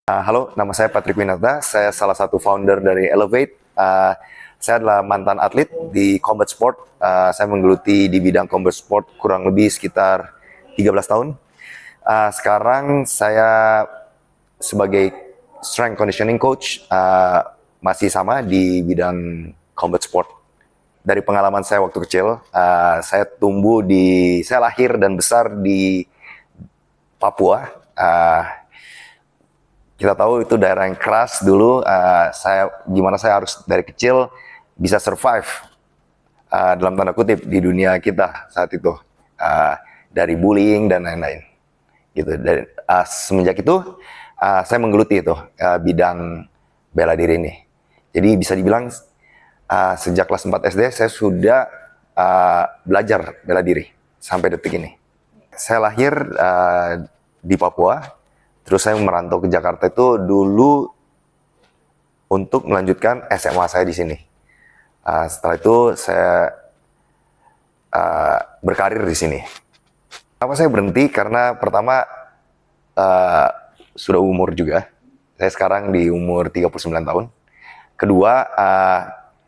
Halo, nama saya Patrick Winata. Saya salah satu founder dari Elevate. Saya adalah mantan atlet di combat sport. Saya menggeluti di bidang combat sport kurang lebih sekitar 13 tahun. Sekarang saya sebagai strength conditioning coach masih sama di bidang combat sport. Dari pengalaman saya waktu kecil, saya lahir dan besar di Papua. Kita tahu itu daerah yang keras dulu. Gimana saya harus dari kecil bisa survive dalam tanda kutip di dunia kita saat itu, dari bullying dan lain-lain. Gitu. Dan semenjak itu saya menggeluti itu bidang bela diri ini. Jadi bisa dibilang sejak kelas 4 SD saya sudah belajar bela diri sampai detik ini. Saya lahir di Papua. Terus saya merantau ke Jakarta itu dulu untuk melanjutkan SMA saya di sini. Setelah itu saya berkarir di sini. Kenapa saya berhenti? Karena pertama sudah umur juga. Saya sekarang di umur 39 tahun. Kedua,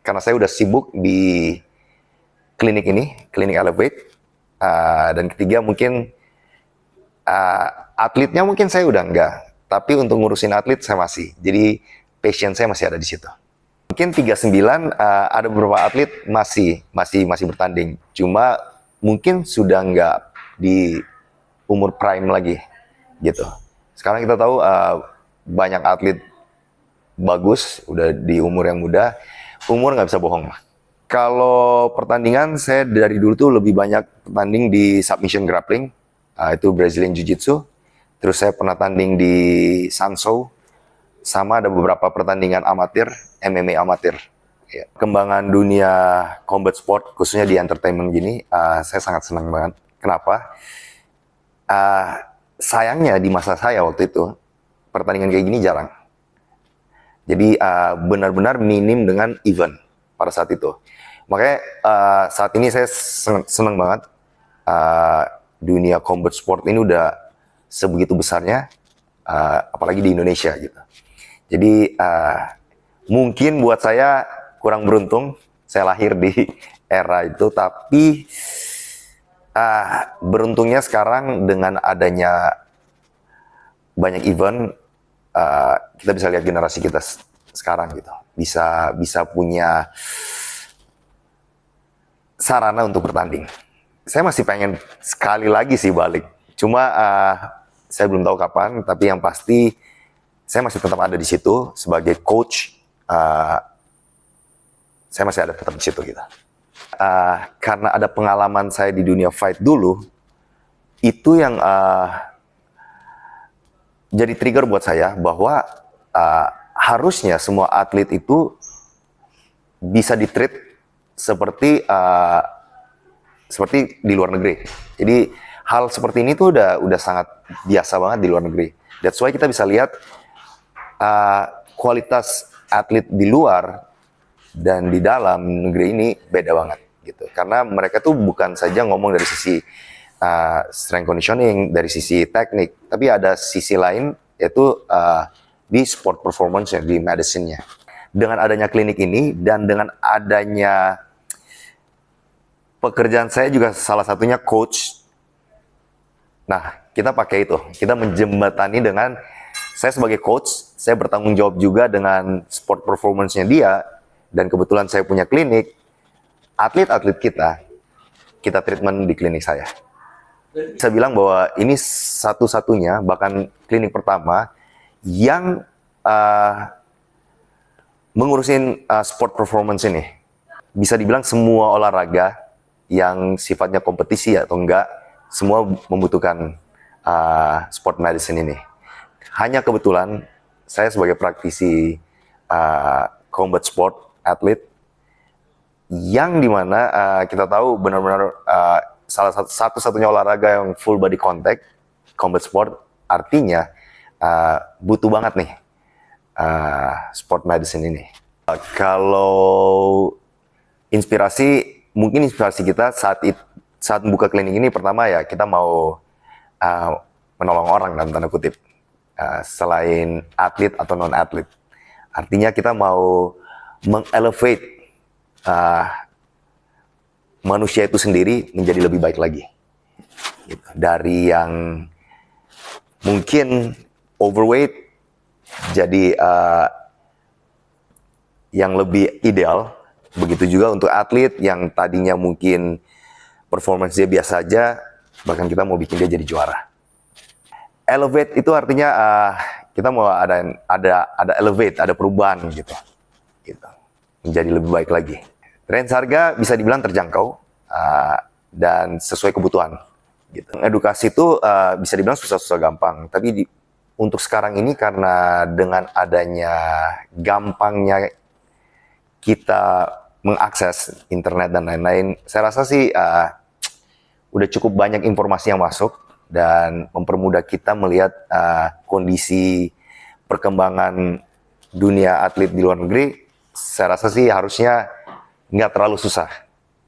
karena saya udah sibuk di klinik ini, klinik Elevate. Dan ketiga mungkin atletnya mungkin saya udah enggak, tapi untuk ngurusin atlet saya masih. Jadi passion saya masih ada di situ. Mungkin 39 ada beberapa atlet masih bertanding. Cuma mungkin sudah enggak di umur prime lagi gitu. Sekarang kita tahu banyak atlet bagus udah di umur yang muda. Umur nggak bisa bohong. Kalau pertandingan saya dari dulu tuh lebih banyak pertanding di submission grappling. Itu Brazilian Jiu-Jitsu. Terus saya pernah tanding di Sanso. Sama ada beberapa pertandingan amatir, MMA amatir. Ya. Kembangan dunia combat sport, khususnya di entertainment gini, saya sangat senang banget. Kenapa? Sayangnya di masa saya waktu itu, pertandingan kayak gini jarang. Jadi benar-benar minim dengan event pada saat itu. Makanya saat ini saya senang banget. Dunia combat sport ini udah sebegitu besarnya, apalagi di Indonesia gitu. Jadi mungkin buat saya kurang beruntung, saya lahir di era itu, tapi beruntungnya sekarang dengan adanya banyak event, kita bisa lihat generasi kita sekarang gitu, bisa punya sarana untuk bertanding. Saya masih pengen sekali lagi sih balik. Cuma saya belum tahu kapan, tapi yang pasti saya masih tetap ada di situ sebagai coach. Saya masih ada tetap di situ gitu. Karena ada pengalaman saya di dunia fight dulu, itu yang jadi trigger buat saya bahwa harusnya semua atlet itu bisa di-treat seperti di luar negeri. Jadi hal seperti ini tuh udah sangat biasa banget di luar negeri. That's why kita bisa lihat kualitas atlet di luar dan di dalam negeri ini beda banget gitu. Karena mereka tuh bukan saja ngomong dari sisi strength conditioning, dari sisi teknik, tapi ada sisi lain yaitu di sport performance-nya, di medicine-nya. Dengan adanya klinik ini dan dengan adanya pekerjaan saya juga salah satunya coach. Nah, kita pakai itu. Kita menjembatani dengan, saya sebagai coach, saya bertanggung jawab juga dengan sport performance-nya dia, dan kebetulan saya punya klinik, atlet-atlet kita treatment di klinik saya. Saya bilang bahwa ini satu-satunya, bahkan klinik pertama, yang mengurusin sport performance ini. Bisa dibilang semua olahraga yang sifatnya kompetisi atau enggak, semua membutuhkan sport medicine ini. Hanya kebetulan saya sebagai praktisi combat sport atlet, yang dimana kita tahu benar-benar salah satu-satunya olahraga yang full body contact, combat sport, artinya butuh banget nih sport medicine ini. Kalau mungkin inspirasi kita saat membuka klinik ini, pertama ya kita mau menolong orang dalam tanda kutip. selain atlet atau non-atlet. Artinya kita mau mengelevate manusia itu sendiri menjadi lebih baik lagi. Gitu. Dari yang mungkin overweight jadi yang lebih ideal. Begitu juga untuk atlet yang tadinya mungkin performance dia biasa aja, bahkan kita mau bikin dia jadi juara. Elevate itu artinya kita mau ada elevate, ada perubahan gitu. Menjadi lebih baik lagi. Range harga bisa dibilang terjangkau dan sesuai kebutuhan. Gitu. Edukasi itu bisa dibilang susah-susah gampang, tapi untuk sekarang ini karena dengan adanya gampangnya kita mengakses internet dan lain-lain, saya rasa sih udah cukup banyak informasi yang masuk dan mempermudah kita melihat kondisi perkembangan dunia atlet di luar negeri. Saya rasa sih harusnya nggak terlalu susah.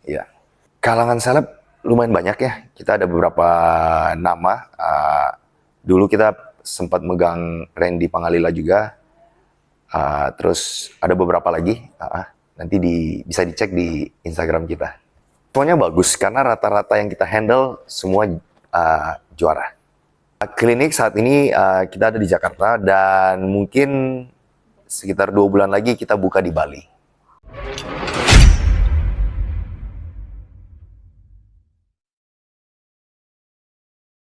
Ya. Kalangan seleb lumayan banyak ya. Kita ada beberapa nama. Dulu kita sempat megang Randy Pangalila juga. Terus ada beberapa lagi. Nanti bisa dicek di Instagram kita. Semuanya bagus karena rata-rata yang kita handle semua juara. Klinik saat ini kita ada di Jakarta dan mungkin sekitar 2 bulan lagi kita buka di Bali.